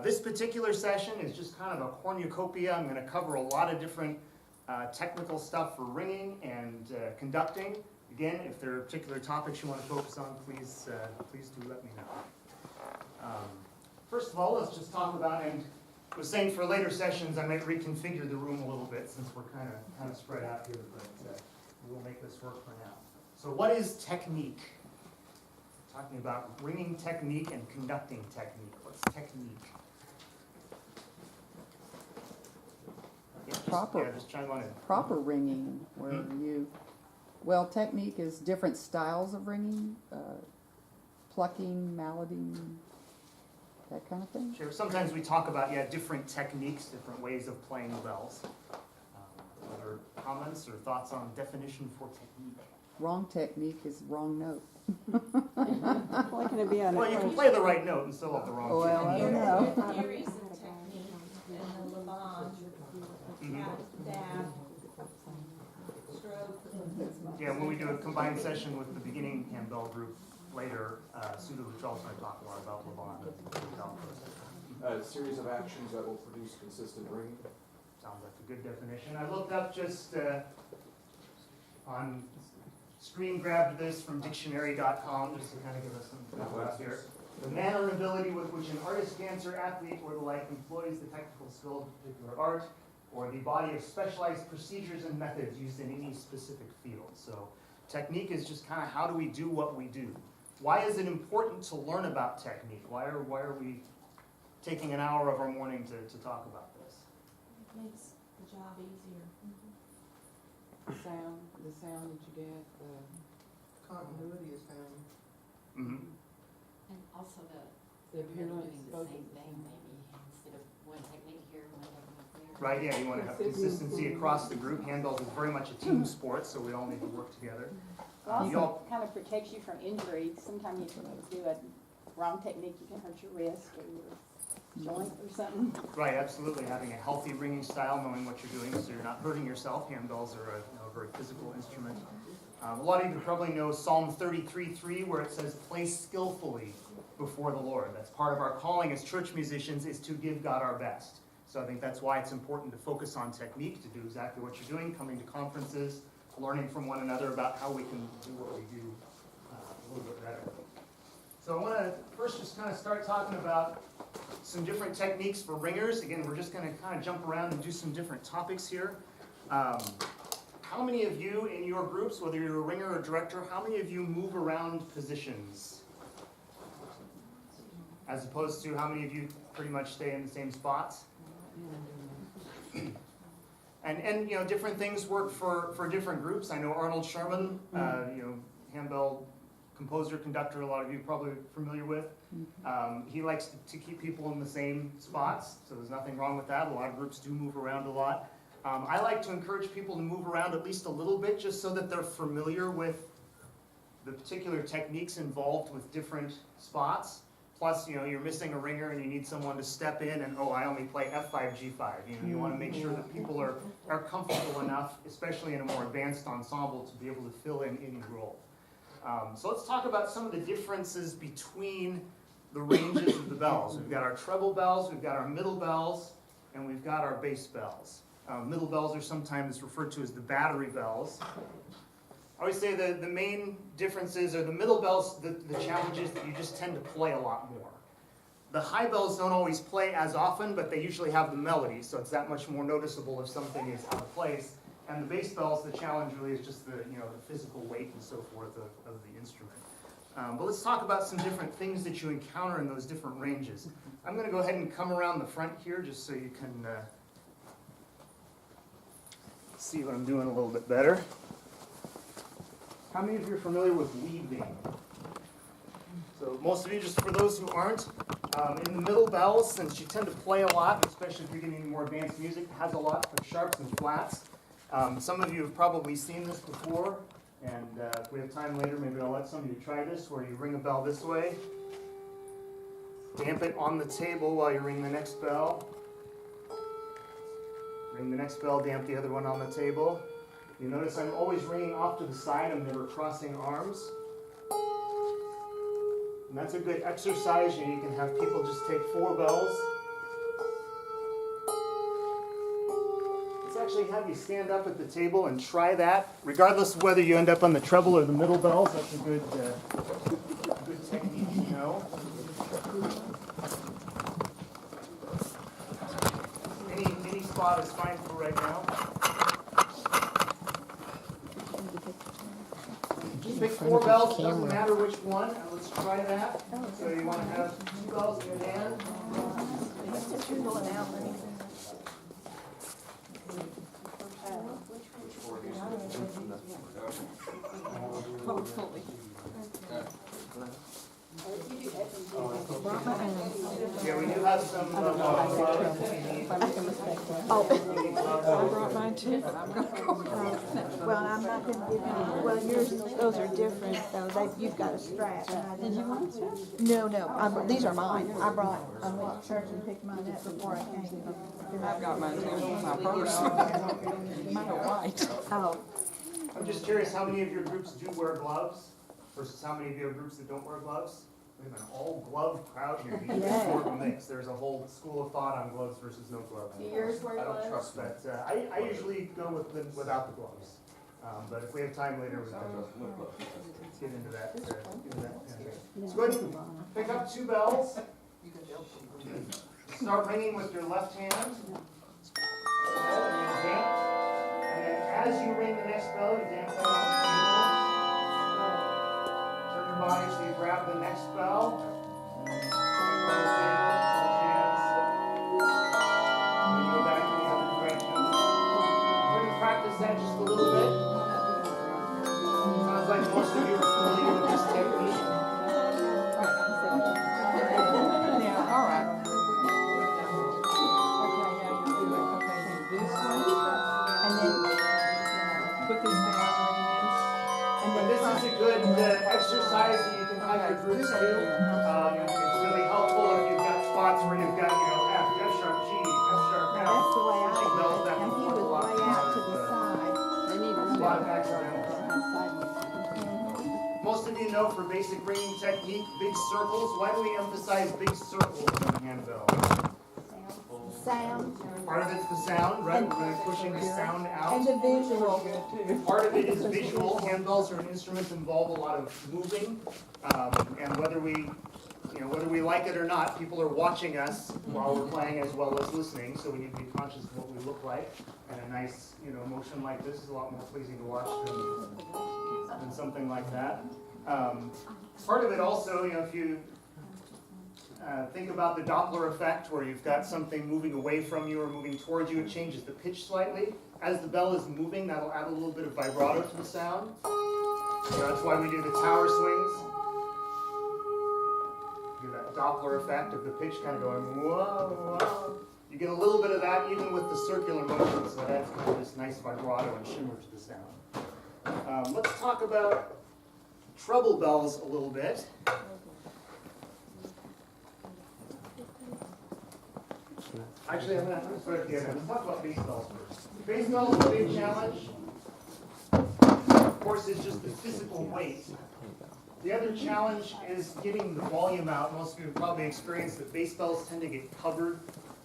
This particular session is just kind of a cornucopia. I'm going to cover a lot of different technical stuff for ringing and conducting. Again, if there are particular topics you want to focus on, please do let me know. First of all, let's just talk about, and I was saying for later sessions I might reconfigure the room a little bit since we're kind of spread out here, but we'll make this work for now. So what is technique? We're talking about ringing technique and conducting technique. What's technique? Proper ringing, where well, technique is different styles of ringing, plucking, malleting, that kind of thing. Sure. Sometimes we talk about different techniques, different ways of playing the bells. Other comments or thoughts on definition for technique? Wrong technique is wrong note. What can it be on well, you can play the right note and still have the wrong technique. Well, I don't know. There is a technique in the Levant, dab, stroke. Yeah, when we do a combined session with the beginning handbell group later, Sudha Luchal's going to talk more about Levant. A series of actions that will produce consistent ringing. Sounds like a good definition. I looked up just on screen grabbed this from dictionary.com just to kind of give us some about here. The manner and ability with which an artist, dancer, athlete, or the like employs the technical skill of a particular art, or the body of specialized procedures and methods used in any specific field. So technique is just kind of how do we do what we do. Why is it important to learn about technique? Why are we taking an hour of our morning to talk about this? It makes the job easier. The sound that you get, the Continuity is found. Mm-hmm. And also the appearance, doing the same thing, maybe, instead of one technique here, one technique there. Right, yeah, you want to have consistency across the group. Handbell is very much a team sport, so we all need to work together. It also kind of protects you from injury. Sometimes you do a wrong technique, you can hurt your wrist or your joint or something. Right, absolutely. Having a healthy ringing style, knowing what you're doing so you're not hurting yourself. Handbells are a very physical instrument. A lot of you probably know Psalm 33:3, where it says, play skillfully before the Lord. That's part of our calling as church musicians, is to give God our best. So I think that's why it's important to focus on technique, to do exactly what you're doing, coming to conferences, learning from one another about how we can do what we do a little bit better. So I want to first just kind of start talking about some different techniques for ringers. Again, we're just going to kind of jump around and do some different topics here. How many of you in your groups, whether you're a ringer or director, how many of you move around positions? As opposed to how many of you pretty much stay in the same spots? And different things work for different groups. I know Arnold Sherman, handbell composer, conductor, a lot of you probably familiar with. He likes to keep people in the same spots, so there's nothing wrong with that. A lot of groups do move around a lot. I like to encourage people to move around at least a little bit, just so that they're familiar with the particular techniques involved with different spots. Plus, you're missing a ringer and you need someone to step in and, I only play F5, G5. You want to make sure that people are comfortable enough, especially in a more advanced ensemble, to be able to fill in any role. So let's talk about some of the differences between the ranges of the bells. We've got our treble bells, we've got our middle bells, and we've got our bass bells. Middle bells are sometimes referred to as the battery bells. I always say the main differences are the middle bells, the challenge is that you just tend to play a lot more. The high bells don't always play as often, but they usually have the melody, so it's that much more noticeable if something is out of place. And the bass bells, the challenge really is just the physical weight and so forth of the instrument. But let's talk about some different things that you encounter in those different ranges. I'm going to go ahead and come around the front here just so you can see what I'm doing a little bit better. How many of you are familiar with weaving? So most of you, just for those who aren't, in the middle bells, since you tend to play a lot, especially if you're getting more advanced music, it has a lot of sharps and flats. Some of you have probably seen this before, and if we have time later, maybe I'll let some of you try this, where you ring a bell this way, damp it on the table while you ring the next bell, ring the next bell, damp the other one on the table. You notice I'm always ringing off to the side, I'm never crossing arms. And that's a good exercise. You can have people just take 4 bells. Let's actually have you stand up at the table and try that. Regardless of whether you end up on the treble or the middle bells, that's a good technique to know. Any spot is fine for right now. Just pick 4 bells, doesn't matter which one. Let's try that. So you want to have 2 bells in your hand. Hopefully. Yeah, we do have some gloves if you need. If I make a mistake. You need gloves. I brought mine too, but I'm gonna go. Well, I'm not gonna give you, well, yours, those are different, though, you've got a strap. Did you want to? No, these are mine. I went to church and picked mine up before I came. I've got mine too in my purse. Mine are white. Oh, I'm just curious, how many of your groups do wear gloves versus how many of you have groups that don't wear gloves? We have an all-glove crowd here. You Yeah. sort of mix. There's a whole school of thought on gloves versus no gloves. Yours were I don't gloves? trust that. But I usually go without the gloves. But if we have time later, we can get into that. So go ahead and pick up 2 bells. Start ringing with your left hand. And then as you ring the next bell, you dance out on the table. Turn your body so you grab the next bell. Then you go back in the other direction. We're going to practice that just a little bit. Sounds like most of you are familiar with this technique. Yeah, all right. Okay, this one. and then, Put this down like But this is a good exercise that you can have your groups do. It's really helpful if you've got spots where you've got, F sharp, G, F sharp, F. that's the way I Switching did bells it, back and and he forth was a lot way out to the side. They need A lot of accidentals. to. Most of you know for basic ringing technique, big circles. Why do we emphasize big circles in the handbell? Sound Part of it's the sound, right? We're really pushing the sound and out. the visual. Part of it is visual. Handbells are an instrument that involve a lot of moving, and whether we like it or not, people are watching us while we're playing as well as listening. So we need to be conscious of what we look like. And a nice, motion like this is a lot more pleasing to watch than something like that. Part of it also, if you think about the Doppler effect, where you've got something moving away from you or moving towards you, it changes the pitch slightly. As the bell is moving, that'll add a little bit of vibrato to the sound. That's why we do the tower swings. Do that Doppler effect of the pitch kind of going whoa, whoa. You get a little bit of that even with the circular motion, so that's kind of this nice vibrato and shimmer to the sound. Let's talk about treble bells a little bit. Actually, I'm going to start at the end. Let's talk about bass bells first. Bass bells is a big challenge. Of course, it's just the physical weight. The other challenge is getting the volume out. Most of you have probably experienced that bass bells tend to get covered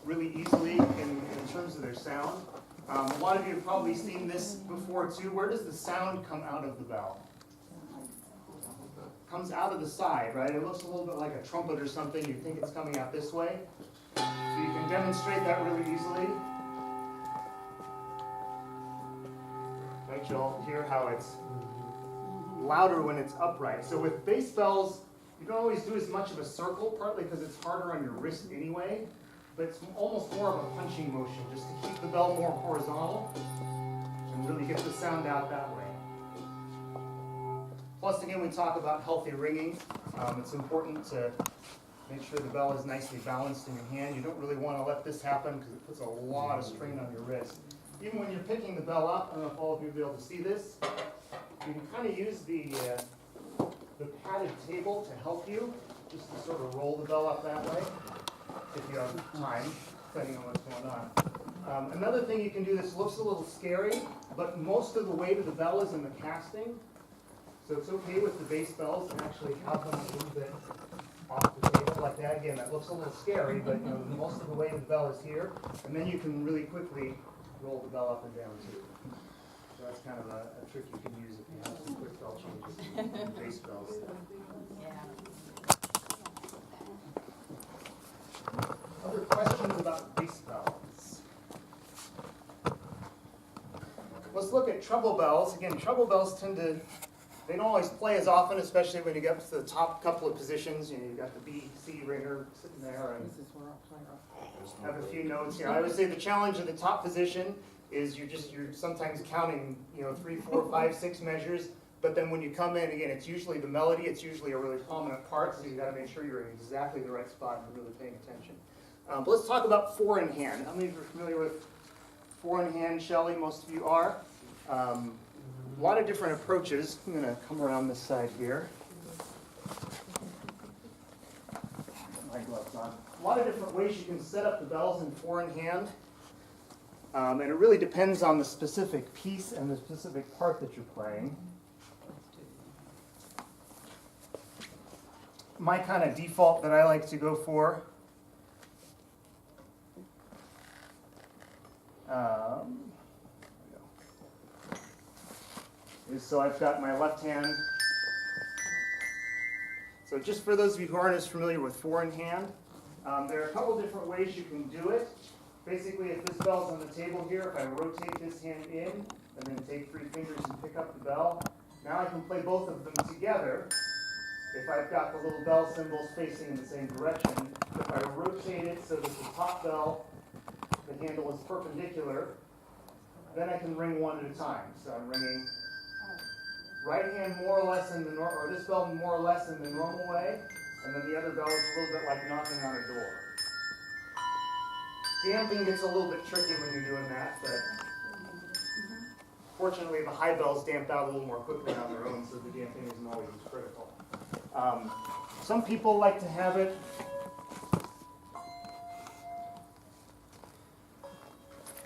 really easily in terms of their sound. A lot of you have probably seen this before too. Where does the sound come out of the bell? Comes out of the side, right? It looks a little bit like a trumpet or something. You think it's coming out this way. So you can demonstrate that really easily. Right, you'll hear how it's louder when it's upright. So with bass bells, you don't always do as much of a circle, partly because it's harder on your wrist anyway, but it's almost more of a punching motion, just to keep the bell more horizontal and really get the sound out that way. Plus, again, we talk about healthy ringing. It's important to make sure the bell is nicely balanced in your hand. You don't really want to let this happen because it puts a lot of strain on your wrist. Even when you're picking the bell up, I don't know if all of you will be able to see this, you can kind of use the padded table to help you, just to sort of roll the bell up that way, if you have time, depending on what's going on. Another thing you can do, this looks a little scary, but most of the weight of the bell is in the casting, so it's okay with the bass bells to actually have them a little bit off the table like that. Again, that looks a little scary, but you know, most of the weight of the bell is here, and then you can really quickly roll the bell up and down too. So that's kind of a trick you can use if you have some quick bell changes in bass bells. Other questions about bass bells? Let's look at treble bells. Again, treble bells they don't always play as often, especially when you get up to the top couple of positions. You know, you've got the B, C ringer sitting there and This is where I play right. have a few notes here. I would say the challenge of the top position is you're sometimes counting, you know, 3, 4, 5, 6 measures. But then when you come in, again, it's usually the melody. It's usually a really prominent part, so you got to make sure you're in exactly the right spot and really paying attention. But let's talk about 4-in-hand. How many of you are familiar with 4-in-hand, Shelley? Most of you are. A lot of different approaches. I'm going to come around this side here. My gloves on. A lot of different ways you can set up the bells in 4-in-hand. And it really depends on the specific piece and the specific part that you're playing. My kind of default that I like to go for is so I've got my left hand. So just for those of you who aren't as familiar with 4-in-hand, there are a couple different ways you can do it. Basically, if this bell's on the table here, if I rotate this hand in and then take 3 fingers and pick up the bell, now I can play both of them together. If I've got the little bell cymbals facing in the same direction, if I rotate it so that the top bell, the handle is perpendicular, then I can ring one at a time. So I'm ringing right hand more or less in the or this bell more or less in the normal way, and then the other bell is a little bit like knocking on a door. Damping gets a little bit tricky when you're doing that, but fortunately the high bells damp out a little more quickly on their own, so the damping isn't always as critical. Some people like to have it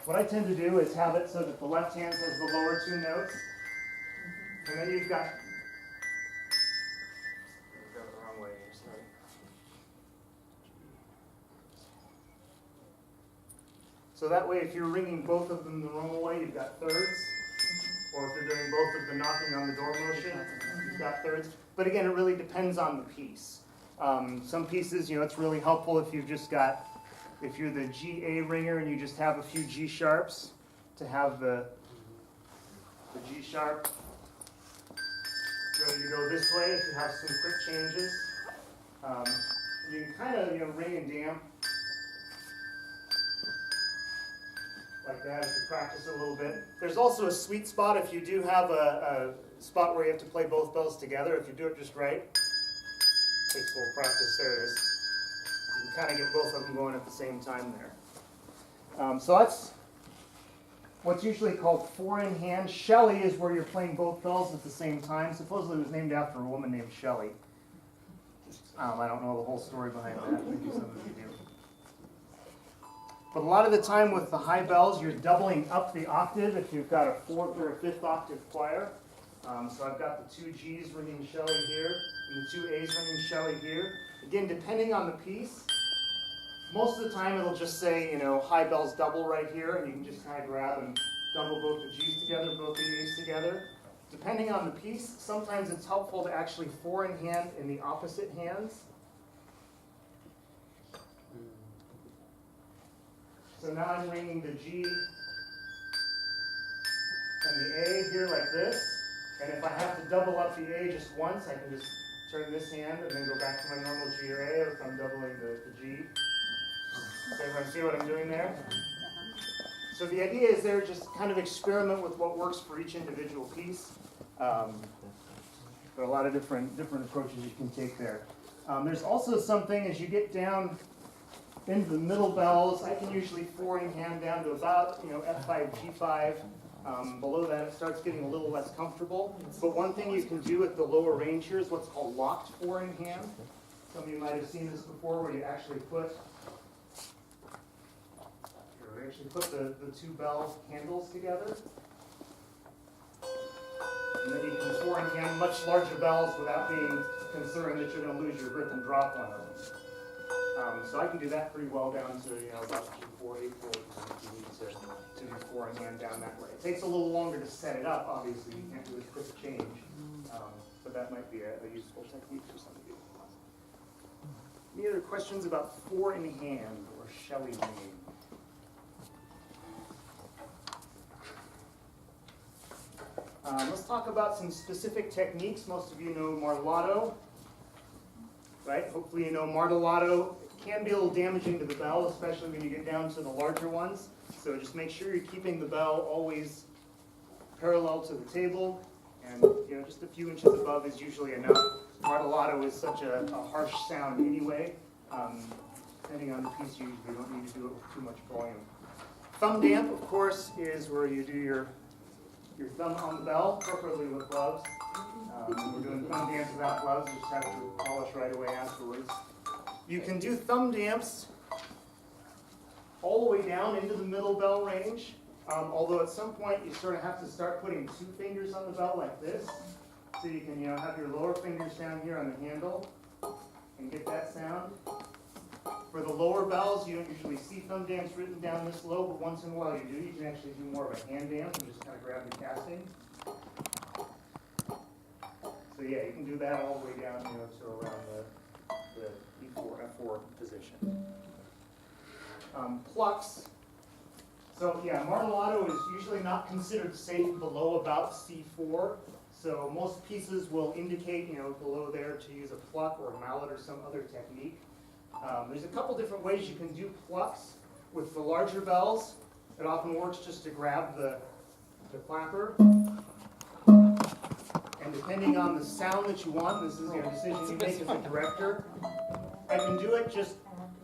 what I tend to do is have it so that the left hand has the lower 2 notes, and then you've got the wrong way here, sorry. So that way, if you're ringing both of them the normal way, you've got thirds. Or if you're doing both of the knocking on the door motion, you've got thirds. But again, it really depends on the piece. Some pieces, you know, it's really helpful if you've just got, if you're the G-A ringer and you just have a few G sharps, to have the G sharp ready to go this way if you have some quick changes. You can kind of, you know, ring and damp like that if you practice it a little bit. There's also a sweet spot if you do have a spot where you have to play both bells together. If you do it just right, takes a little practice. There it is. You can kind of get both of them going at the same time there. So that's what's usually called 4-in-hand. Shelley is where you're playing both bells at the same time. Supposedly it was named after a woman named Shelley. I don't know the whole story behind that. Maybe some of you do. But a lot of the time with the high bells, you're doubling up the octave if you've got a 4th or a 5th octave choir. So I've got the 2 G's ringing Shelley here, and the 2 A's ringing Shelley here. Again, depending on the piece, most of the time it'll just say, you know, high bells double right here, and you can just kind of grab and double both the G's together, both the A's together. Depending on the piece, sometimes it's helpful to actually 4-in-hand in the opposite hands. So now I'm ringing the G and the A here like this. And if I have to double up the A just once, I can just turn this hand and then go back to my normal G or A, or if I'm doubling the G. Does everyone see what I'm doing there? So the idea is there, just kind of experiment with what works for each individual piece. There are a lot of different approaches you can take there. There's also something, as you get down into the middle bells, I can usually 4-in-hand down to about, you know, F5, G5. Below that, it starts getting a little less comfortable. But one thing you can do at the lower range here is what's called locked 4-in-hand. Some of you might have seen this before, where you actually put the 2 bell handles together. And then you can four in hand much larger bells without being concerned that you're going to lose your grip and drop one of them. So I can do that pretty well down to about 2/4, 8/4 if you need to do four in hand down that way. It takes a little longer to set it up, obviously. You can't do a quick change, but that might be a useful technique for some of you. Any other questions about four in hand or Shelley ringing? Let's talk about some specific techniques. Most of you know martellato, right? Hopefully you know martellato. It can be a little damaging to the bell, especially when you get down to the larger ones. So just make sure you're keeping the bell always parallel to the table, and just a few inches above is usually enough. Martellato is such a harsh sound anyway. Depending on the piece, you usually don't need to do it with too much volume. Thumb damp, of course, is where you do your thumb on the bell, preferably with gloves. We're doing thumb damps without gloves, you just have to polish right away afterwards. You can do thumb damps all the way down into the middle bell range, although at some point you sort of have to start putting two fingers on the bell like this, so you can have your lower fingers down here on the handle and get that sound. For the lower bells, you don't usually see thumb damps written down this low, but once in a while you do. You can actually do more of a hand damp and just kind of grab the casting. So yeah, you can do that all the way down to around the E4, F4 position. Plucks. So yeah, martellato is usually not considered safe below about C4. So most pieces will indicate, below there to use a pluck or a mallet or some other technique. There's a couple different ways you can do plucks with the larger bells. It often works just to grab the clapper. And depending on the sound that you want, this is a decision you make as a director. I can do it just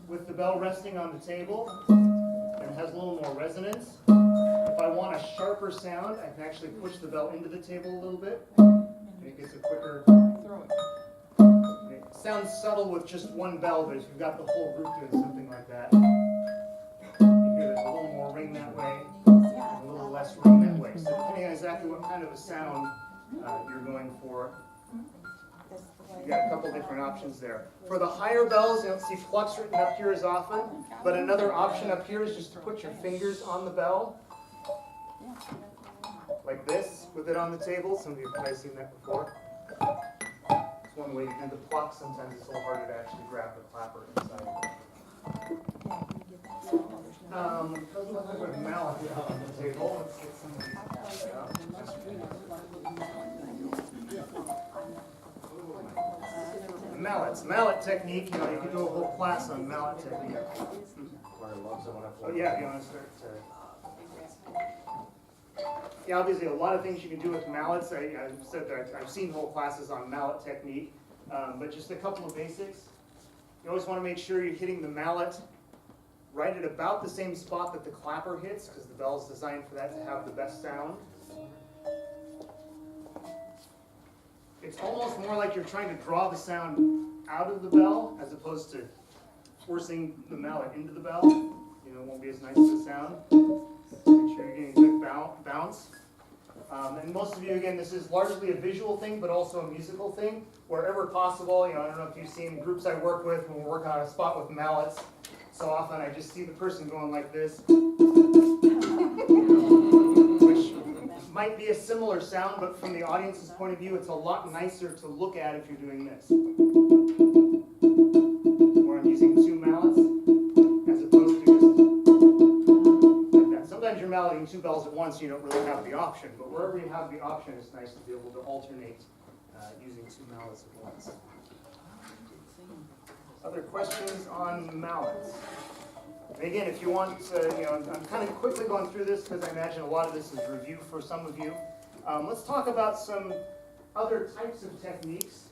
with the bell resting on the table, and it has a little more resonance. If I want a sharper sound, I can actually push the bell into the table a little bit, and it gets a quicker. It sounds subtle with just one bell, but if you've got the whole group doing something like that, you hear there's a little more ring that way, and a little less ring that way. So depending on exactly what kind of a sound you're going for, you got a couple different options there. For the higher bells, you don't see plucks written up here as often, but another option up here is just to put your fingers on the bell, like this, with it on the table. Some of you have probably seen that before. It's one way to do the pluck. Sometimes it's a little harder to actually grab the clapper inside. Because we'll have a mallet on the table. Let's get some of these out. Mallet technique, you could do a whole class on mallet technique. Oh yeah, you want to start yeah, obviously a lot of things you can do with mallets. I said that I've seen whole classes on mallet technique, but just a couple of basics. You always want to make sure you're hitting the mallet right at about the same spot that the clapper hits, because the bell is designed for that to have the best sound. It's almost more like you're trying to draw the sound out of the bell as opposed to forcing the mallet into the bell. It won't be as nice as a sound. Make sure you're getting a good bounce. And most of you, again, this is largely a visual thing, but also a musical thing. Wherever possible, I don't know if you've seen groups I work with when we're working on a spot with mallets. So often I just see the person going like this, which might be a similar sound, but from the audience's point of view, it's a lot nicer to look at if you're doing this. Or I'm using two mallets, as opposed to just like that. Sometimes you're malleting two bells at once, you don't really have the option, but wherever you have the option, it's nice to be able to alternate using two mallets at once. Other questions on mallets? And again, if you want to, I'm kind of quickly going through this because I imagine a lot of this is review for some of you. Let's talk about some other types of techniques.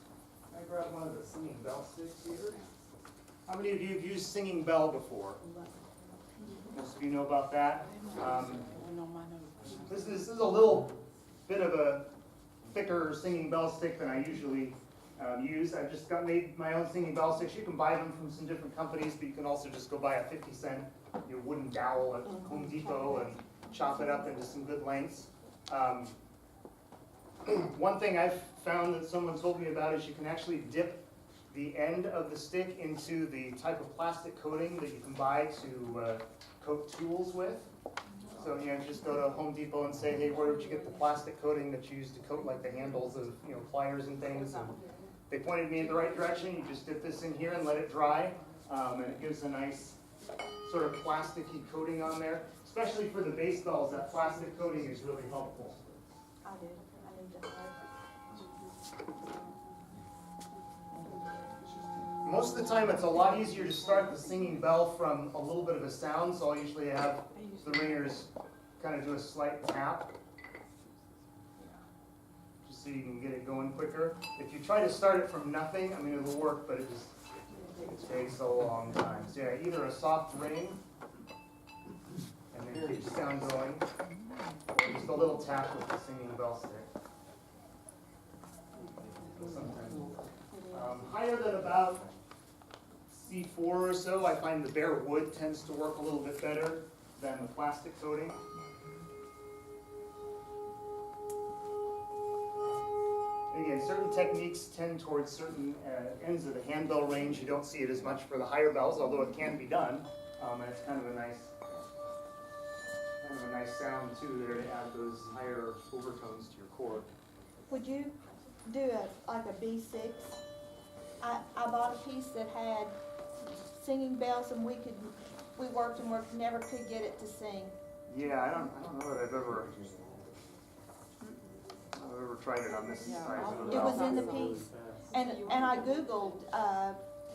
I grab one of the singing bell sticks here. How many of you have used singing bell before? Most of you know about that. This is a little bit of a thicker singing bell stick than I usually use. I've just made my own singing bell sticks. You can buy them from some different companies, but you can also just go buy a 50-cent wooden dowel at Home Depot and chop it up into some good lengths. One thing I've found that someone told me about is you can actually dip the end of the stick into the type of plastic coating that you can buy to coat tools with. So, you know, just go to Home Depot and say, hey, where did you get the plastic coating that you use to coat like the handles of, you know, pliers and things? And they pointed me in the right direction. You just dip this in here and let it dry, and it gives a nice sort of plasticky coating on there. Especially for the bass bells, that plastic coating is really helpful. I do. I need to have. Most of the time, it's a lot easier to start the singing bell from a little bit of a sound, so I'll usually have the ringers kind of do a slight tap, just so you can get it going quicker. If you try to start it from nothing, I mean, it'll work, but it takes a long time. So yeah, either a soft ring, and then keep the sound going, or just a little tap with the singing bell stick. Sometimes. Higher than about C4 or so, I find the bare wood tends to work a little bit better than the plastic coating. And again, certain techniques tend towards certain ends of the handbell range. You don't see it as much for the higher bells, although it can be done. And it's kind of a nice sound too there to add those higher overtones to your chord. Would you do like a B6? I bought a piece that had singing bells, and we worked and worked, never could get it to sing. Yeah, I don't know that I've ever tried it on this size of a It bell. was in the piece, and I Googled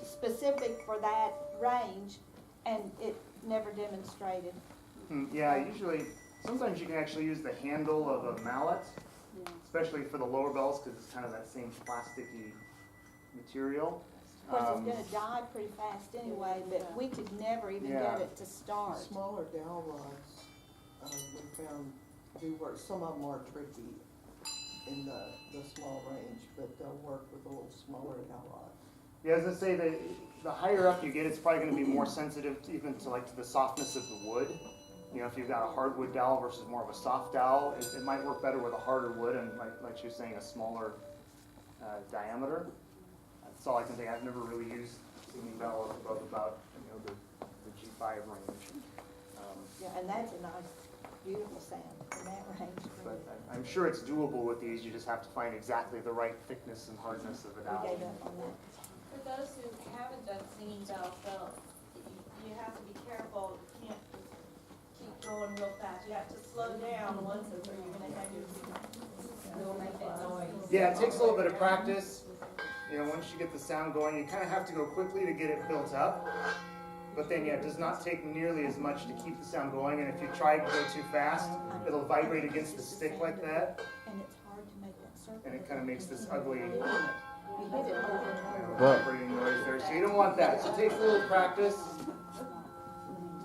specific for that range, and it never demonstrated. Yeah, sometimes you can actually use the handle of a mallet, especially for the lower bells, because it's kind of that same plasticky material. Of course, it's gonna die pretty fast anyway, but we could never even get it to start. Smaller dowel rods, we found do work. Some of them are tricky in the small range, but they'll work with a little smaller dowel rod. Yeah, as I say, the higher up you get, it's probably going to be more sensitive even to the softness of the wood. You know, if you've got a hardwood dowel versus more of a soft dowel, it might work better with a harder wood and, like you're saying, a smaller diameter. That's all I can think. I've never really used singing bell above about the G5 range. Yeah, and that's a nice, beautiful sound in that range. But I'm sure it's doable with these. You just have to find exactly the right thickness and hardness of the We dowel. gave up on that. For those who haven't done singing bells, though, you have to be careful. You can't just keep going real fast. You have to slow down once, or you're going to have your make that noise. Yeah, it takes a little bit of practice. You know, once you get the sound going, you kind of have to go quickly to get it built up. But then, yeah, it does not take nearly as much to keep the sound going. And if you try to go too fast, it'll vibrate against the stick like that. And it's hard to make that circle. And it kind of makes this ugly, You hit it over and over. vibrating noise there. So you don't want that. So it takes a little practice to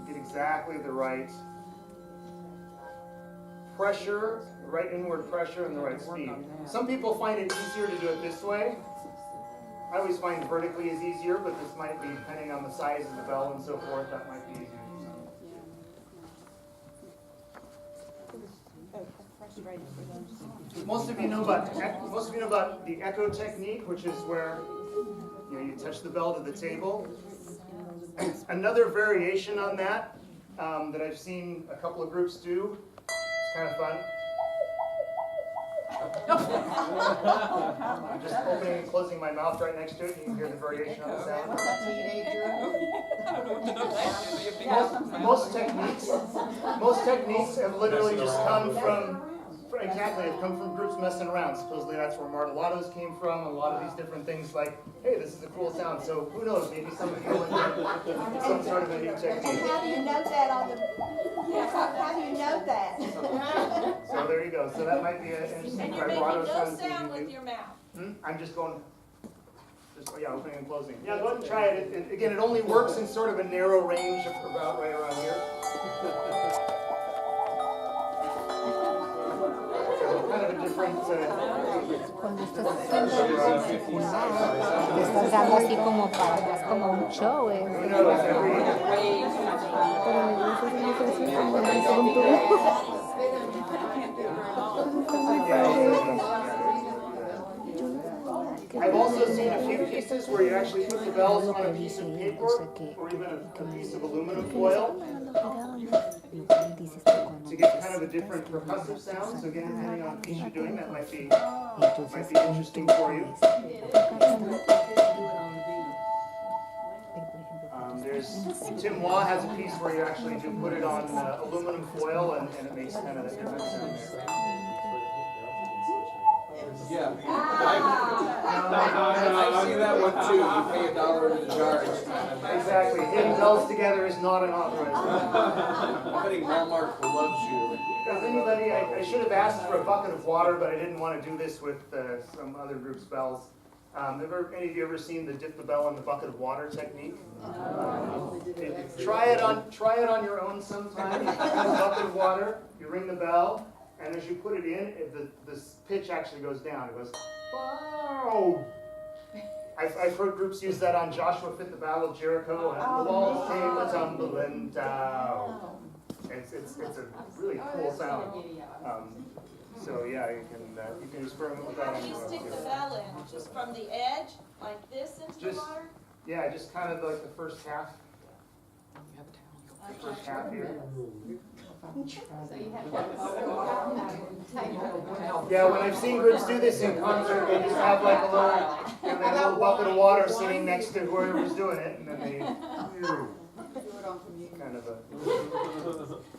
get exactly the right pressure, the right inward pressure, and the right speed. Some people find it easier to do it this way. I always find vertically is easier, but this might be, depending on the size of the bell and so forth, that might be easier. Frustrated for those. Most of you know about the echo technique, which is where you touch the bell to the table. Another variation on that that I've seen a couple of groups do. It's kind of fun. I'm just opening and closing my mouth right next to it. You can hear the variation on the sound. Most techniques have literally just come from groups messing around. Supposedly that's where Martellatos came from. A lot of these different things like, hey, this is a cool sound. So who knows? Maybe some of you will invent some sort of a new technique. And how do you note that on the? How do you note that? So there you go. So that might be an interesting And you're making vibrato no sound. sound with your mouth. I'm just going. Opening and closing. Yeah, go ahead and try it. Again, it only works in sort of a narrow range of about right around here. So kind of a different. Cuando estás estás dando así como para, es como un show, Who knows? I've also seen a few pieces where you actually put the bells on a piece of paper or even a piece of aluminum foil to get kind of a different percussive sound. So again, depending on the piece you're doing, that might be interesting for you. Tim Law has a piece where you actually do put it on aluminum foil and it makes kind of that different sound there. Yeah. I've seen that one too. You pay $1 to the charge. Exactly. Hitting bells together is not an authorized. I'm betting Walmart loves you. Does anybody, I should have asked for a bucket of water, but I didn't want to do this with some other group's bells. Any of you ever seen the dip the bell in the bucket of water technique? Try it on your own sometime. You put in a bucket of water, you ring the bell, and as you put it in, the pitch actually goes down. It goes, bow. I've heard groups use that on Joshua Fit the Battle of Jericho, and the walls came a-tumbling down. It's a really cool sound. So yeah, you can experiment with that How on do you your own. stick the bell in? Just from the edge, like this into the water? Yeah, just kind of like the first half. First half here. Yeah, when I've seen groups do this in concert, they just have like a little bucket of water sitting next to whoever's doing it, and then they kind of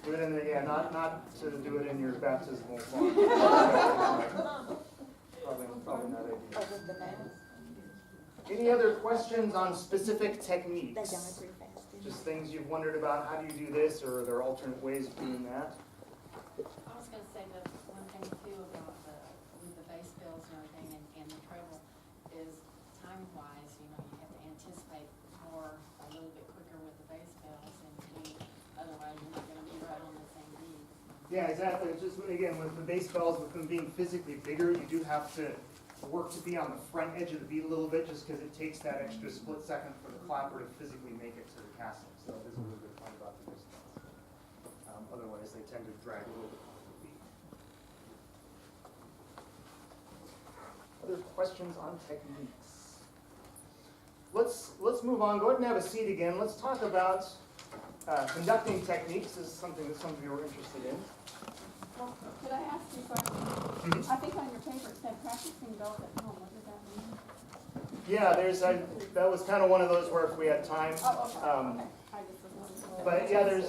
do it in the, yeah, not to do it in your baptismal font. Probably not ideal. Any other questions on specific techniques? Just things you've wondered about, how do you do this, or are there alternate ways of doing that? I was gonna say the one thing too about with the bass bills and everything and the treble is time-wise, you have to anticipate more, a little bit quicker with the bass bills otherwise you're not gonna be right on the same beat. Yeah, exactly. It's just, again, with the bass bells, with them being physically bigger, you do have to work to be on the front edge of the beat a little bit, just because it takes that extra split second for the clapper to physically make it to the casting. So it is a really good point about the bass bells. Otherwise, they tend to drag a little bit off the beat. Other questions on techniques? Let's move on. Go ahead and have a seat again. Let's talk about conducting techniques. This is something that some of you are interested in. Well, could I ask you a question? I think on your paper it said practicing bells at home. What does that mean? Yeah, that was kind of one of those where if we had time. Oh, okay. I just was wondering. But yeah,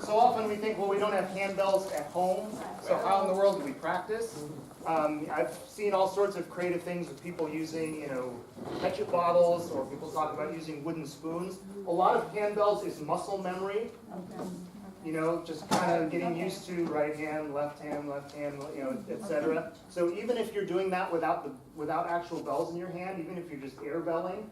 so often we think, well, we don't have handbells at home, so how in the world do we practice? I've seen all sorts of creative things with people using, ketchup bottles, or people talk about using wooden spoons. A lot of handbells is muscle memory. Just kind of getting used to right hand, etc. So even if you're doing that without actual bells in your hand, even if you're just air belling,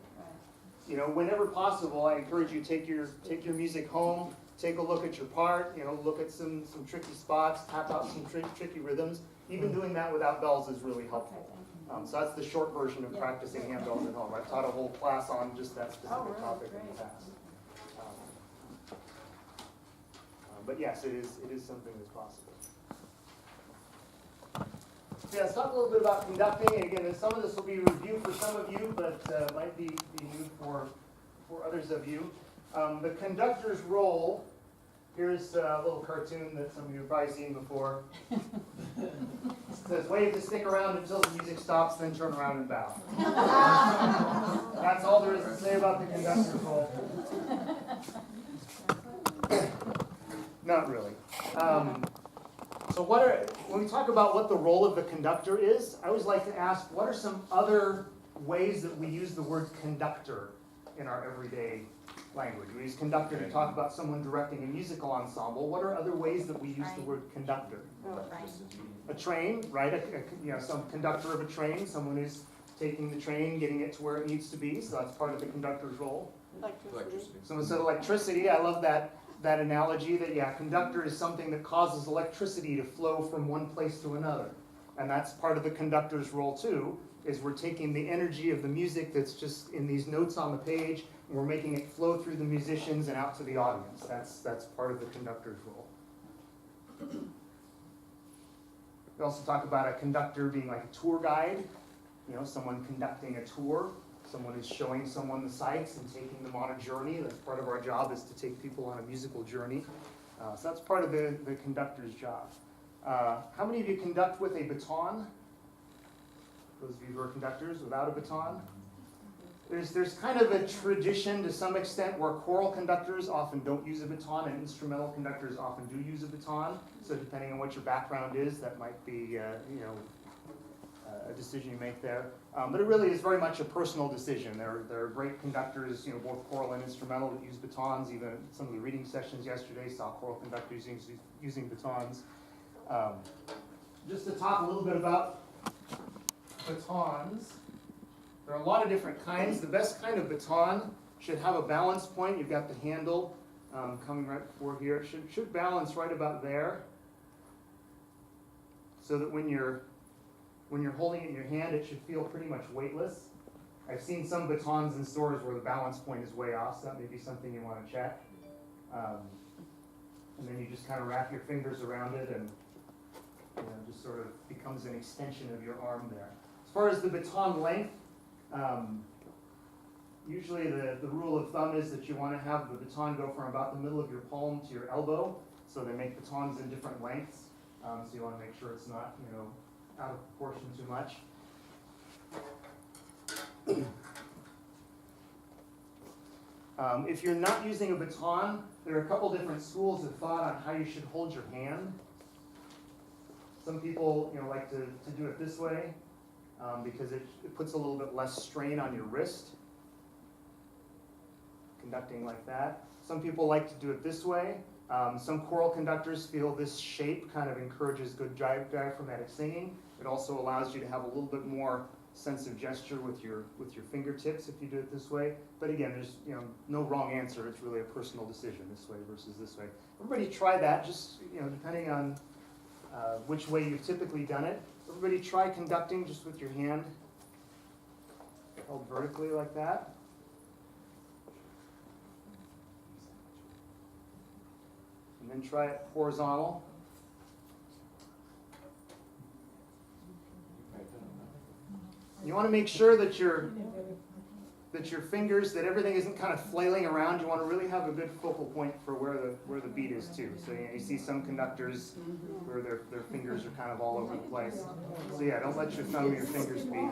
whenever possible, I encourage you take your music home, take a look at your part, look at some tricky spots, tap out some tricky rhythms. Even doing that without bells is really helpful. So that's the short version of practicing handbells at home. I've taught a whole class on just that specific topic in the past. But yes, it is something that's possible. Yeah, let's talk a little bit about conducting. Again, some of this will be review for some of you, but might be new for others of you. The conductor's role. Here's a little cartoon that some of you have probably seen before. It says, wave to stick around until the music stops, then turn around and bow. That's all there is to say about the conductor's role. Not really. So when we talk about what the role of the conductor is, I always like to ask, what are some other ways that we use the word conductor in our everyday language? We use conductor to talk about someone directing a musical ensemble. What are other ways that we use the word conductor? A train, right? Some conductor of a train, someone who's taking the train, getting it to where it needs to be, so that's part of the conductor's role. Electricity. Someone said electricity. I love that analogy that, conductor is something that causes electricity to flow from one place to another. And that's part of the conductor's role too, is we're taking the energy of the music that's just in these notes on the page, and we're making it flow through the musicians and out to the audience. That's part of the conductor's role. We also talk about a conductor being like a tour guide, someone conducting a tour. Someone is showing someone the sights and taking them on a journey. That's part of our job, is to take people on a musical journey. So that's part of the conductor's job. How many of you conduct with a baton? Those of you who are conductors without a baton? There's kind of a tradition to some extent where choral conductors often don't use a baton and instrumental conductors often do use a baton. So depending on what your background is, that might be a decision you make there. But it really is very much a personal decision. There are great conductors, both choral and instrumental, that use batons. Even some of the reading sessions yesterday saw choral conductors using batons. Just to talk a little bit about batons, there are a lot of different kinds. The best kind of baton should have a balance point. You've got the handle coming right before here. It should balance right about there, so that when you're holding it in your hand, it should feel pretty much weightless. I've seen some batons in stores where the balance point is way off, so that may be something you want to check. And then you just kind of wrap your fingers around it, and just sort of becomes an extension of your arm there. As far as the baton length, usually the rule of thumb is that you want to have the baton go from about the middle of your palm to your elbow. So they make batons in different lengths. So you want to make sure it's not, out of proportion too much. If you're not using a baton, there are a couple different schools of thought on how you should hold your hand. Some people like to do it this way because it puts a little bit less strain on your wrist, conducting like that. Some people like to do it this way. Some choral conductors feel this shape kind of encourages good diaphragmatic singing. It also allows you to have a little bit more sense of gesture with your fingertips if you do it this way. But again, there's no wrong answer. It's really a personal decision, this way versus this way. Everybody try that, just depending on which way you've typically done it. Everybody try conducting just with your hand held vertically like that. And then try it horizontal. You want to make sure that your fingers, that everything isn't kind of flailing around. You want to really have a good focal point for where the beat is too. So you see some conductors where their fingers are kind of all over the place. So yeah, don't let your thumb or your fingers be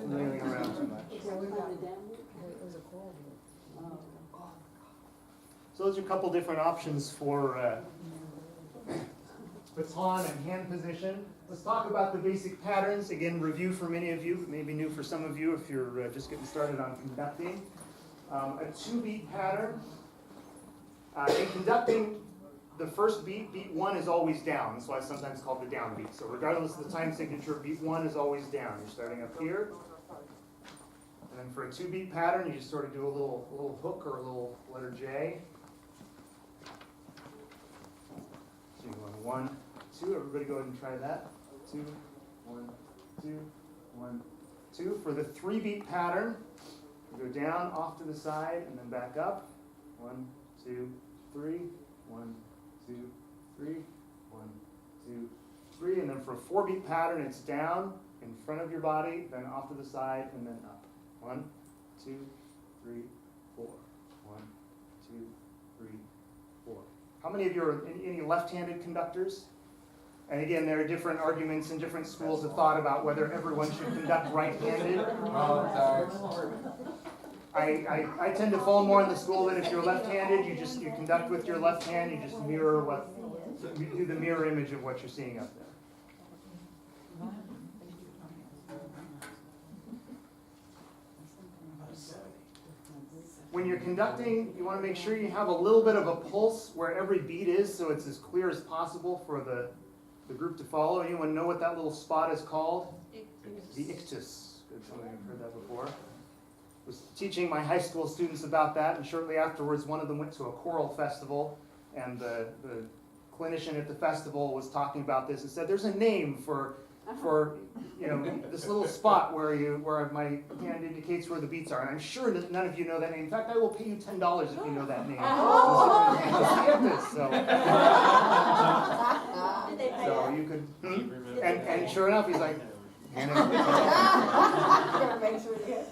flailing around too much. So those are a couple different options for baton and hand position. Let's talk about the basic patterns. Again, review for many of you, maybe new for some of you if you're just getting started on conducting. A 2-beat pattern. In conducting, the first beat, beat 1, is always down. That's why it's sometimes called the down beat. So regardless of the time signature, beat 1 is always down. You're starting up here. And then for a 2-beat pattern, you just sort of do a little hook or a little letter J. So you go 1, 2. Everybody go ahead and try that. 2, 1, 2, 1, 2. For the 3-beat pattern, you go down, off to the side, and then back up. 1, 2, 3. 1, 2, 3. 1, 2, 3. And then for a 4-beat pattern, it's down in front of your body, then off to the side, and then up. 1, 2, 3, 4. 1, 2, 3, 4. How many of you are any left-handed conductors? And again, there are different arguments and different schools of thought about whether everyone should conduct right-handed. I tend to fall more in the school that if you're left-handed, you conduct with your left hand. You just mirror you do the mirror image of what you're seeing up there. When you're conducting, you want to make sure you have a little bit of a pulse where every beat is, so it's as clear as possible for the group to follow. Anyone know what that little spot is called? The ictus. Good, some of you have heard that before. I was teaching my high school students about that, and shortly afterwards, one of them went to a choral festival, and the clinician at the festival was talking about this and said, there's a name for for, you know, this little spot where my hand indicates where the beats are. And I'm sure that none of you know that name. In fact, I will pay you $10 if you know that name. Did they pay So us? you could, and sure enough, he's like, hand it. Gotta make sure you have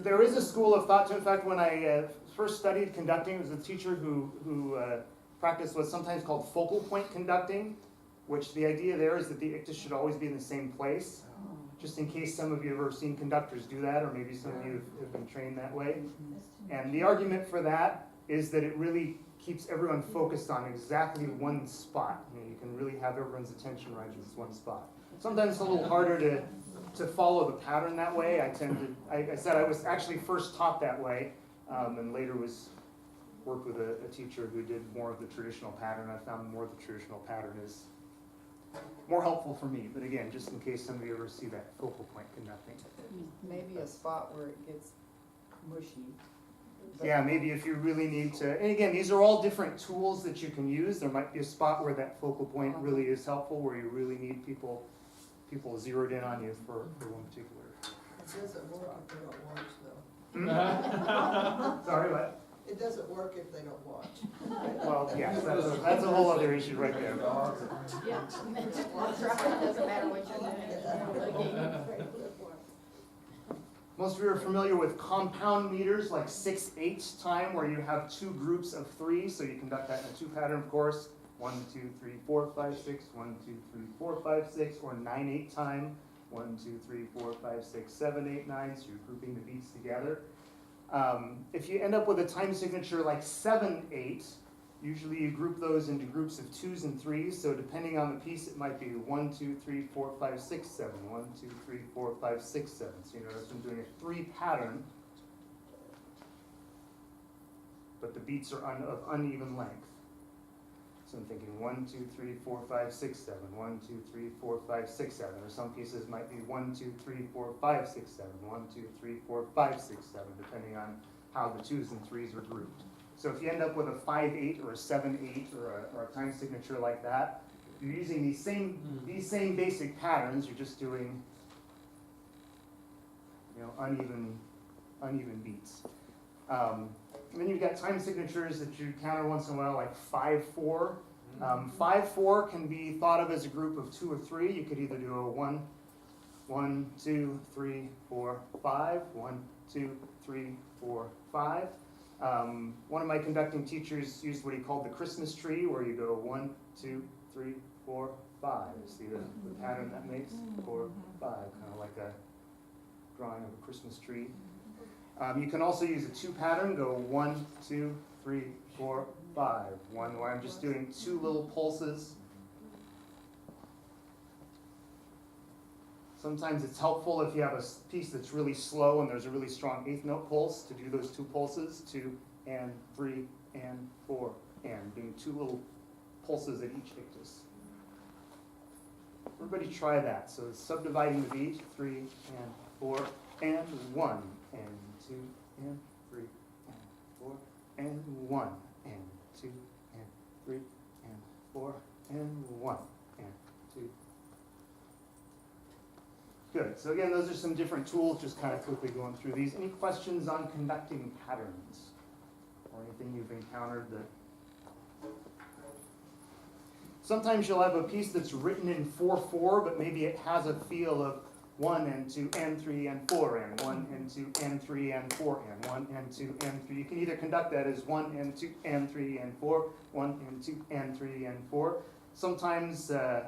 There is a school of thought to, in fact, when I first studied conducting, there was a teacher who practiced what's sometimes called focal point conducting, which the idea there is that the ictus should always be in the same place, just in case some of you have ever seen conductors do that, or maybe some of you have been trained that way. And the argument for that is that it really keeps everyone focused on exactly one spot. You know, you can really have everyone's attention right in this one spot. Sometimes it's a little harder to follow the pattern that way. I said I was actually first taught that way, and later worked with a teacher who did more of the traditional pattern. I found more of the traditional pattern is more helpful for me. But again, just in case some of you ever see that focal point conducting. Maybe a spot where it gets mushy. Yeah, maybe if you really need to, and again, these are all different tools that you can use. There might be a spot where that focal point really is helpful, where you really need people zeroed in on you for one particular. It doesn't work if they don't watch, though. Sorry, what? It doesn't work if they don't watch. Well, yes, that's a whole other issue right there. Yeah, that's right, doesn't matter what you're doing. Most of you are familiar with compound meters, like 6/8 time, where you have two groups of three, so you conduct that in a two pattern, of course. 1, 2, 3, 4, 5, 6, 1, 2, 3, 4, 5, 6, or 9/8 time. 1, 2, 3, 4, 5, 6, 7, 8, 9, so you're grouping the beats together. If you end up with a time signature like 7/8, usually you group those into groups of 2s and 3s, so depending on the piece, it might be 1, 2, 3, 4, 5, 6, 7, 1, 2, 3, 4, 5, 6, 7. So you notice I'm doing a 3 pattern, but the beats are of uneven length. So I'm thinking 1, 2, 3, 4, 5, 6, 7, 1, 2, 3, 4, 5, 6, 7. Or some pieces might be 1, 2, 3, 4, 5, 6, 7, 1, 2, 3, 4, 5, 6, 7, depending on how the 2s and 3s are grouped. So if you end up with a 5/8 or a 7/8 or a time signature like that, you're using these same basic patterns. You're just doing, you know, uneven beats. And then you've got time signatures that you counter once in a while, like 5/4. 5/4 can be thought of as a group of 2 or 3. You could either do a 1, 2, 3, 4, 5, 1, 2, 3, 4, 5. One of my conducting teachers used what he called the Christmas tree, where you go 1, 2, 3, 4, 5. See the pattern that makes? 4, 5, kind of like a drawing of a Christmas tree. You can also use a 2 pattern, go 1, 2, 3, 4, 5. One where I'm just doing 2 little pulses. Sometimes it's helpful if you have a piece that's really slow and there's a really strong 8th note pulse to do those 2 pulses, 2 and 3 and 4, and doing 2 little pulses at each ictus. Everybody try that. So subdividing the beat, 3 and 4 and 1 and 2 and 3 and 4 and 1 and 2 and 3 and 4 and 1 and 2. Good. So again, those are some different tools, just kind of quickly going through these. Any questions on conducting patterns or anything you've encountered that... Sometimes you'll have a piece that's written in 4/4, but maybe it has a feel of 1 and 2 and 3 and 4 and 1 and 2 and 3 and 4 and 1 and 2 and 3. You can either conduct that as 1 and 2 and 3 and 4, 1 and 2 and 3 and 4. Sometimes, if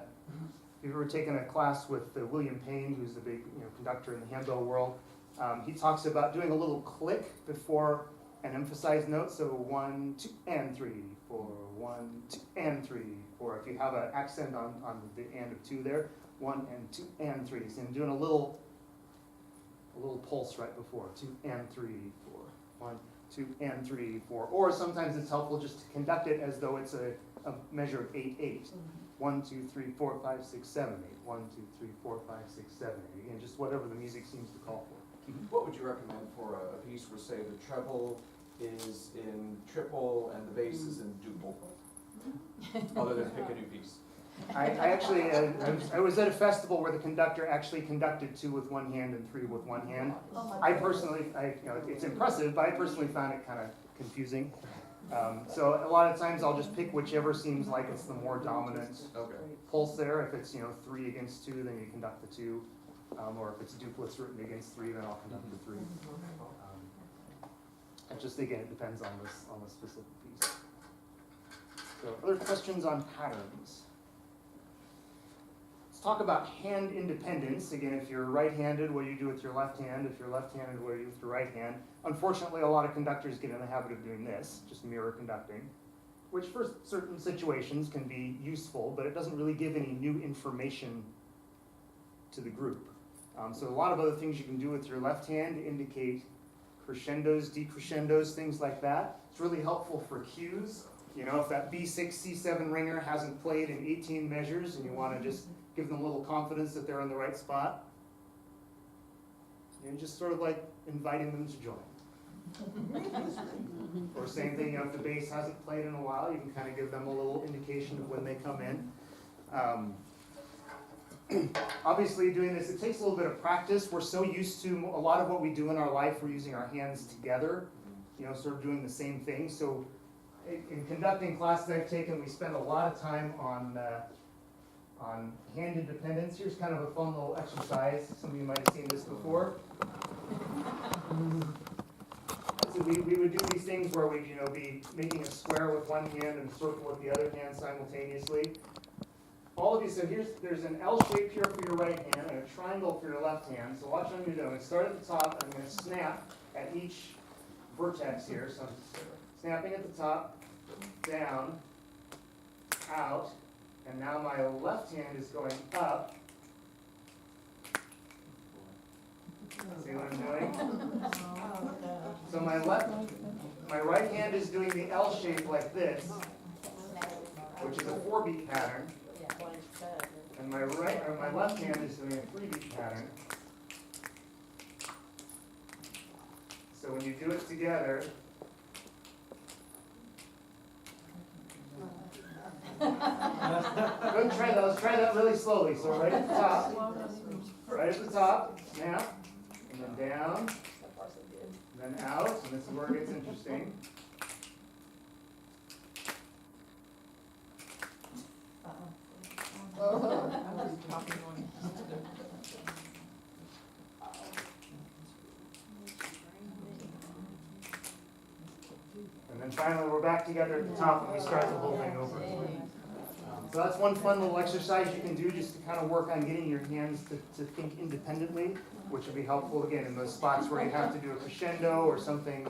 you've ever taken a class with William Payne, who's the big conductor in the handbell world, he talks about doing a little click before an emphasized note. So 1, 2 and 3, 4, 1, 2 and 3, 4. If you have an accent on the end of 2 there, 1 and 2 and 3. So I'm doing a little pulse right before 2 and 3, 4, 1, 2 and 3, 4. Or sometimes it's helpful just to conduct it as though it's a measure of 8/8. 1, 2, 3, 4, 5, 6, 7, 8. 1, 2, 3, 4, 5, 6, 7, 8. Again, just whatever the music seems to call for. What would you recommend for a piece where, say, the treble is in triple and the bass is in duple? Other than pick a new piece. I actually, I was at a festival where the conductor actually conducted 2 with one hand and 3 with one hand. I personally, it's impressive, but I personally found it kind of confusing. So a lot of times I'll just pick whichever seems like it's the more dominant Okay. pulse there. If it's 3 against 2, then you conduct the 2. Or if it's duplets written against 3, then I'll conduct the 3. And just again, it depends on the specific piece. So other questions on patterns? Let's talk about hand independence. Again, if you're right-handed, what do you do with your left hand? If you're left-handed, what do you do with your right hand? Unfortunately, a lot of conductors get in the habit of doing this, just mirror conducting, which for certain situations can be useful, but it doesn't really give any new information to the group. So a lot of other things you can do with your left hand to indicate crescendos, decrescendos, things like that. It's really helpful for cues. If that B6, C7 ringer hasn't played in 18 measures and you want to just give them a little confidence that they're in the right spot, and just sort of like inviting them to join. Or same thing, if the bass hasn't played in a while, you can kind of give them a little indication of when they come in. Obviously doing this, it takes a little bit of practice. We're so used to a lot of what we do in our life, we're using our hands together, sort of doing the same thing. So in conducting classes I've taken, we spend a lot of time on hand independence. Here's kind of a fun little exercise. Some of you might have seen this before. So we would do these things where we'd be making a square with one hand and a circle with the other hand simultaneously. All of you, so there's an L shape here for your right hand and a triangle for your left hand. So watch what I'm going to do. I'm going to start at the top. I'm going to snap at each vertex here. So I'm snapping at the top, down, out, and now my left hand is going up. See what I'm doing? So my right hand is doing the L shape like this, which is a 4-beat pattern. And my left hand is doing a 3-beat pattern. So when you do it together, go and try that. Let's try that really slowly. So right at the top, snap, and then down, and then out, and this is where it gets interesting. And then finally, we're back together at the top and we start the whole thing over. So that's one fun little exercise you can do just to kind of work on getting your hands to think independently, which will be helpful again in those spots where you have to do a crescendo or something,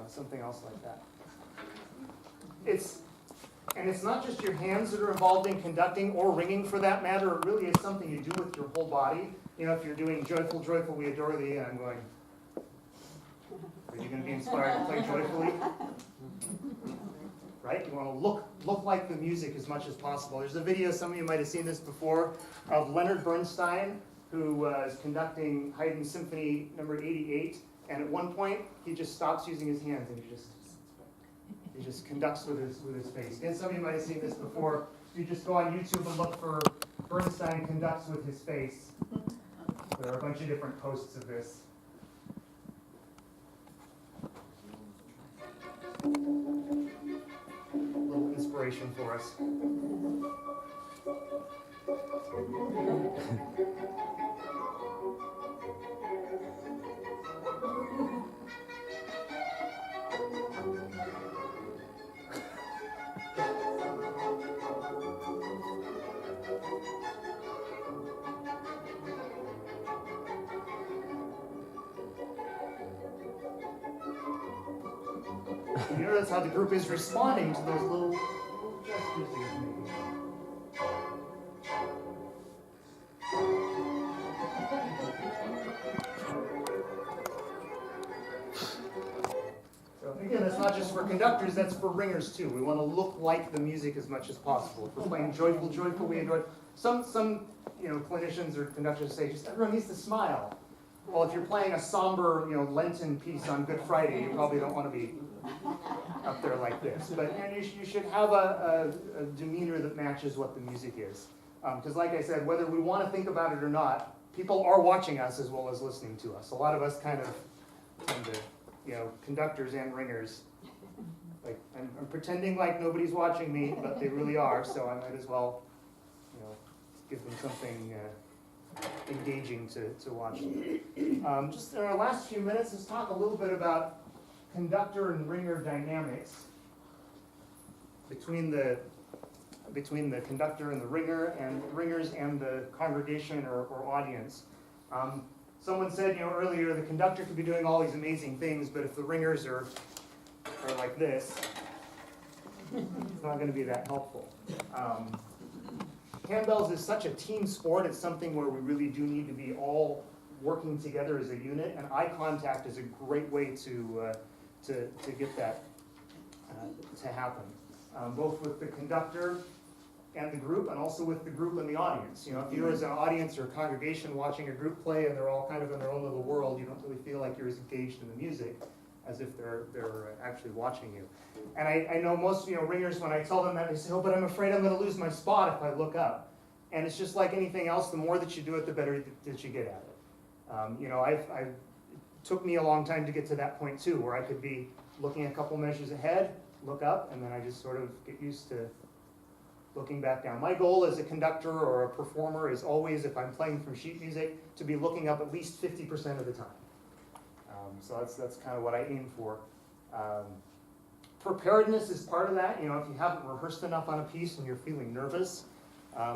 something else like that. And it's not just your hands that are involved in conducting or ringing for that matter. It really is something you do with your whole body. If you're doing joyful, joyful, we adore thee, and I'm going, are you going to be inspired to play joyfully? Right? You want to look like the music as much as possible. There's a video, some of you might have seen this before, of Leonard Bernstein, who was conducting Haydn Symphony number 88, and at one point, he just stops using his hands and he just conducts with his face. Again, some of you might have seen this before. You just go on YouTube and look for Bernstein conducts with his face. There are a bunch of different posts of this. A little inspiration for us. You notice how the group is responding to those little gestures that he's making. So again, that's not just for conductors, that's for ringers too. We want to look like the music as much as possible. If we're playing joyful, joyful, we enjoy. Some clinicians or conductors say just everyone needs to smile. Well, if you're playing a somber, Lenten piece on Good Friday, you probably don't want to be up there like this. But you should have a demeanor that matches what the music is. Because like I said, whether we want to think about it or not, people are watching us as well as listening to us. A lot of us kind of tend to, conductors and ringers. Like, I'm pretending like nobody's watching me, but they really are, so I might as well, give them something engaging to watch. Just in our last few minutes, let's talk a little bit about conductor and ringer dynamics between the conductor and the ringer, and ringers and the congregation or audience. Someone said, earlier, the conductor could be doing all these amazing things, but if the ringers are like this, it's not going to be that helpful. Handbells is such a team sport. It's something where we really do need to be all working together as a unit, and eye contact is a great way to get that to happen, both with the conductor and the group, and also with the group and the audience. If you're as an audience or a congregation watching a group play and they're all kind of in their own little world, you don't really feel like you're as engaged in the music as if they're actually watching you. And I know most ringers, when I tell them that, they say, "Oh, but I'm afraid I'm going to lose my spot if I look up." And it's just like anything else. The more that you do it, the better that you get at it. It took me a long time to get to that point too, where I could be looking a couple measures ahead, look up, and then I just sort of get used to looking back down. My goal as a conductor or a performer is always, if I'm playing from sheet music, to be looking up at least 50% of the time. So that's kind of what I aim for. Preparedness is part of that. If you haven't rehearsed enough on a piece and you're feeling nervous,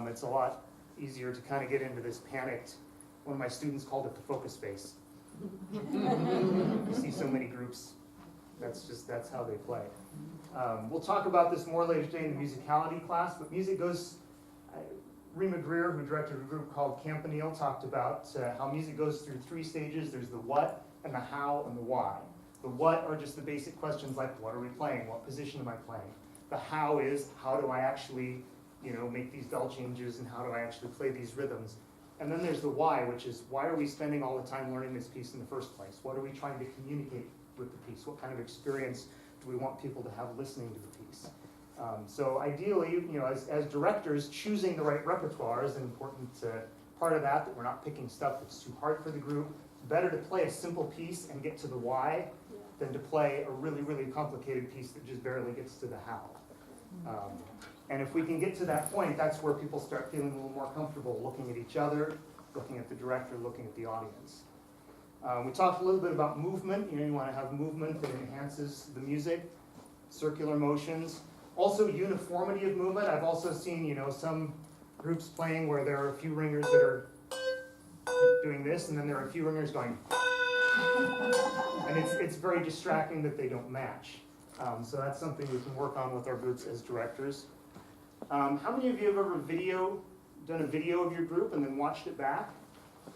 it's a lot easier to kind of get into this panicked. One of my students called it the focus space. You see so many groups. That's how they play. We'll talk about this more later today in the musicality class, but music goes. Rima Greer, who directed a group called Campanile, talked about how music goes through 3 stages. There's the what, and the how, and the why. The what are just the basic questions like, what are we playing? What position am I playing? The how is, how do I actually, make these bell changes, and how do I actually play these rhythms? And then there's the why, which is, why are we spending all the time learning this piece in the first place? What are we trying to communicate with the piece? What kind of experience do we want people to have listening to the piece? So ideally, as directors, choosing the right repertoire is an important part of that we're not picking stuff that's too hard for the group. It's better to play a simple piece and get to the why than to play a really, really complicated piece that just barely gets to the how. And if we can get to that point, that's where people start feeling a little more comfortable looking at each other, looking at the director, looking at the audience. We talked a little bit about movement. You want to have movement that enhances the music, circular motions. Also uniformity of movement. I've also seen, some groups playing where there are a few ringers that are doing this, and then there are a few ringers going, and it's very distracting that they don't match. So that's something we can work on with our groups as directors. How many of you have ever done a video of your group and then watched it back?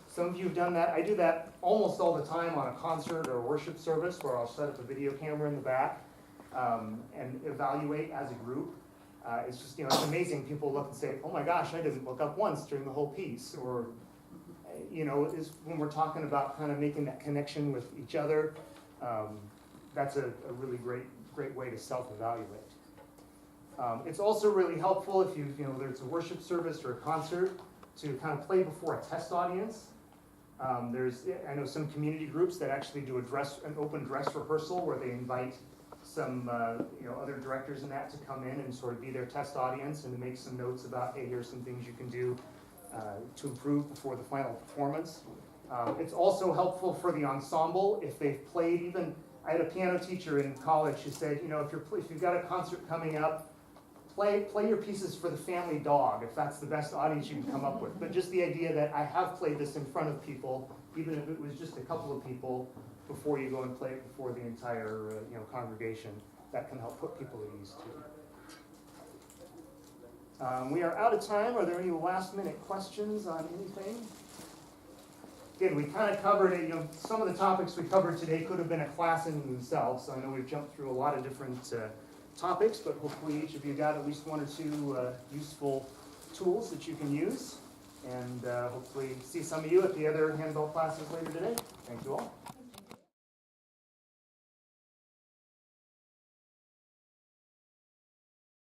Some of you have done that. I do that almost all the time on a concert or a worship service where I'll set up a video camera in the back and evaluate as a group. It's just, it's amazing. People look and say, "Oh my gosh, I didn't look up once during the whole piece." Or, is when we're talking about kind of making that connection with each other, that's a really great way to self-evaluate. It's also really helpful if whether it's a worship service or a concert, to kind of play before a test audience. I know some community groups that actually do an open dress rehearsal where they invite some other directors and that to come in and sort of be their test audience and to make some notes about, hey, here's some things you can do to improve before the final performance. It's also helpful for the ensemble if they've played. Even I had a piano teacher in college who said, if you've got a concert coming up, play your pieces for the family dog, if that's the best audience you can come up with. But just the idea that I have played this in front of people, even if it was just a couple of people, before you go and play it before the entire congregation, that can help put people at ease too. We are out of time. Are there any last minute questions on anything? Again, we kind of covered it. Some of the topics we covered today could have been a class in themselves. So I know we've jumped through a lot of different topics, but hopefully each of you got at least 1 or 2 useful tools that you can use. And hopefully see some of you at the other handbell classes later today. Thank you all.